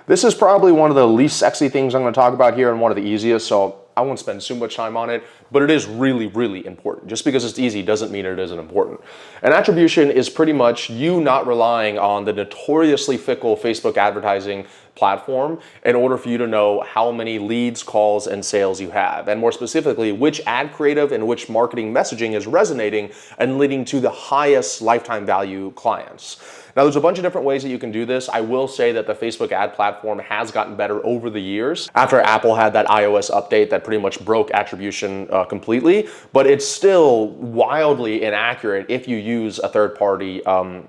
This is probably one of the least sexy things I'm going to talk about here and one of the easiest, so I won't spend too much time on it, but it is really, really important. Just because it's easy doesn't mean it isn't important. An attribution is pretty much you not relying on the notoriously fickle Facebook advertising platform in order for you to know how many leads, calls, and sales you have, and more specifically, which ad creative and which marketing messaging is resonating and leading to the highest lifetime value clients. Now, there's a bunch of different ways that you can do this. I will say that the Facebook ad platform has gotten better over the years after Apple had that iOS update that pretty much broke attribution completely, but it's still wildly inaccurate if you use a third-party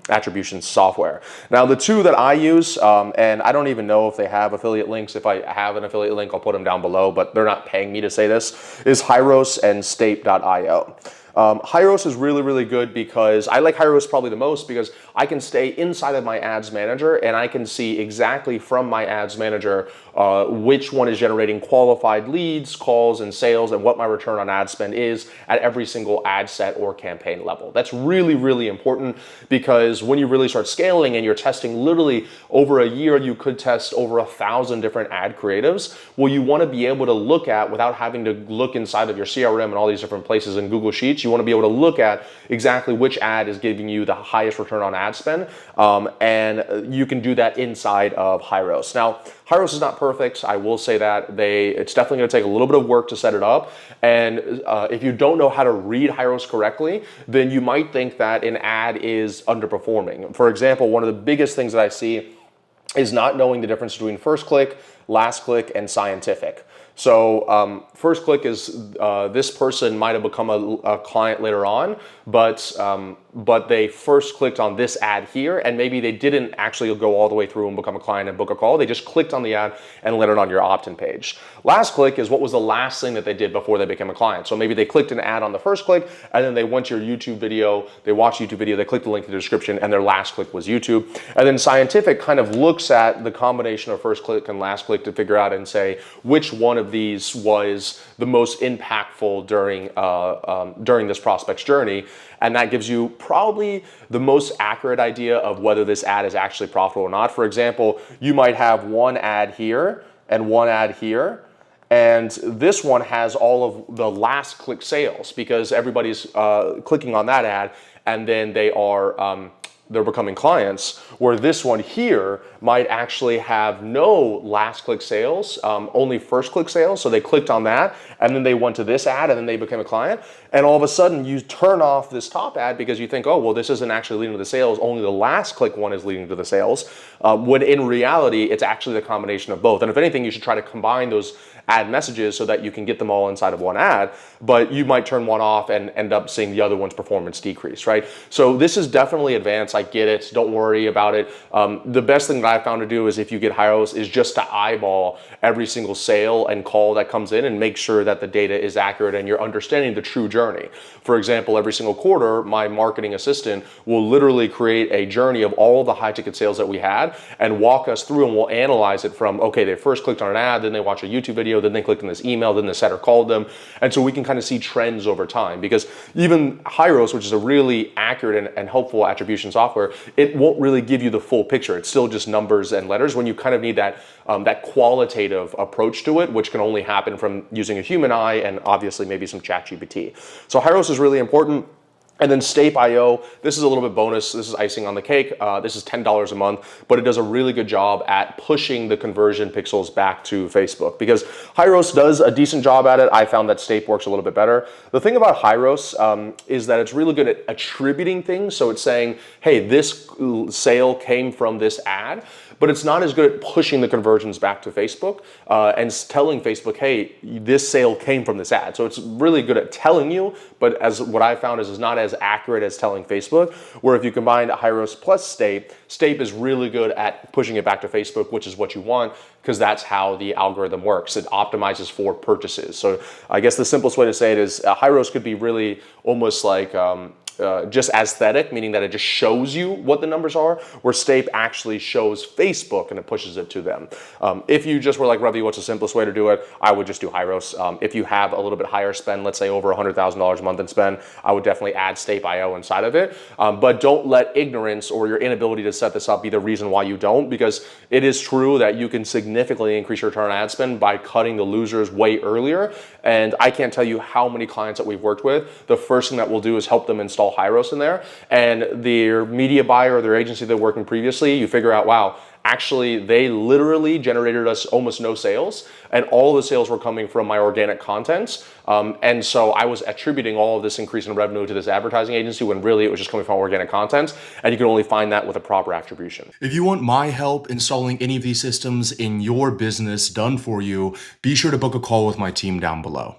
attribution software. Now, the two that I use, and I don't even know if they have affiliate links. If I have an affiliate link, I'll put them down below, but they're not paying me to say this, is Hyros and Stape.io. Hyros is really, really good because I like Hyros probably the most because I can stay inside of my ads manager and I can see exactly from my ads manager which one is generating qualified leads, calls, and sales, and what my return on ad spend is at every single ad set or campaign level. That's really, really important because when you really start scaling and you're testing literally over a year, you could test over 1,000 different ad creatives. Well, you want to be able to look at, without having to look inside of your CRM and all these different places in Google Sheets, you want to be able to look at exactly which ad is giving you the highest return on ad spend, and you can do that inside of Hyros. Now, Hyros is not perfect. I will say that it's definitely going to take a little bit of work to set it up. And if you don't know how to read Hyros correctly, then you might think that an ad is underperforming. For example, one of the biggest things that I see is not knowing the difference between first click, last click, and scientific. So first click is this person might have become a client later on, but they first clicked on this ad here, and maybe they didn't actually go all the way through and become a client and book a call. They just clicked on the ad and landed on your opt-in page. Last click is what was the last thing that they did before they became a client. So maybe they clicked an ad on the first click, and then they went to your YouTube video, they watched YouTube video, they clicked the link in the description, and their last click was YouTube. And then scientific kind of looks at the combination of first click and last click to figure out and say which one of these was the most impactful during this prospect's journey, and that gives you probably the most accurate idea of whether this ad is actually profitable or not. For example, you might have one ad here and one ad here, and this one has all of the last click sales because everybody's clicking on that ad, and then they're becoming clients, where this one here might actually have no last click sales, only first click sales. So they clicked on that and then they went to this ad and then they became a client. And all of a sudden you turn off this top ad because you think, oh, well, this isn't actually leading to the sales. Only the last click one is leading to the sales. When in reality, it's actually the combination of both. And if anything, you should try to combine those ad messages so that you can get them all inside of one ad, but you might turn one off and end up seeing the other one's performance decrease, right? So this is definitely advanced. I get it. Don't worry about it. The best thing that I found to do is if you get Hyros is just to eyeball every single sale and call that comes in and make sure that the data is accurate and you're understanding the true journey. For example, every single quarter, my marketing assistant will literally create a journey of all the high ticket sales that we had and walk us through, and we'll analyze it from, okay, they first clicked on an ad, then they watched a YouTube video, then they clicked on this email, then the setter called them. And so we can kind of see trends over time, because even Hyros, which is a really accurate and helpful attribution software, it won't really give you the full picture. It's still just numbers and letters when you kind of need that that qualitative approach to it, which can only happen from using a human eye and obviously maybe some ChatGPT. So Hyros is really important. And then Stape.io, this is a little bit bonus. This is icing on the cake. This is $10 a month, but it does a really good job at pushing the conversion pixels back to Facebook, because Hyros does a decent job at it. I found that Stape works a little bit better. The thing about Hyros is that it's really good at attributing things. So it's saying, hey, this sale came from this ad, but it's not as good at pushing the conversions back to Facebook and telling Facebook, hey, this sale came from this ad. So it's really good at telling you, but as what I found is not as accurate as telling Facebook, where if you combine Hyros plus Stape, Stape is really good at pushing it back to Facebook, which is what you want, because that's how the algorithm works. It optimizes for purchases. So I guess the simplest way to say it is Hyros could be really almost like just aesthetic, meaning that it just shows you what the numbers are, where Stape actually shows Facebook and it pushes it to them. If you just were like, Ravi, what's the simplest way to do it? I would just do Hyros. If you have a little bit higher spend, let's say over $100,000 a month in spend, I would definitely add Stape.io inside of it. But don't let ignorance or your inability to set this up be the reason why you don't, because it is true that you can significantly increase your return on ad spend by cutting the losers way earlier. And I can't tell you how many clients that we've worked with, the first thing that we'll do is help them install Hyros in there, and their media buyer or their agency they're working previously, you figure out, wow, actually they literally generated us almost no sales, and all the sales were coming from my organic content. And so I was attributing all of this increase in revenue to this advertising agency when really it was just coming from organic content, and you can only find that with a proper attribution. If you want my help installing any of these systems in your business done for you, be sure to book a call with my team down below.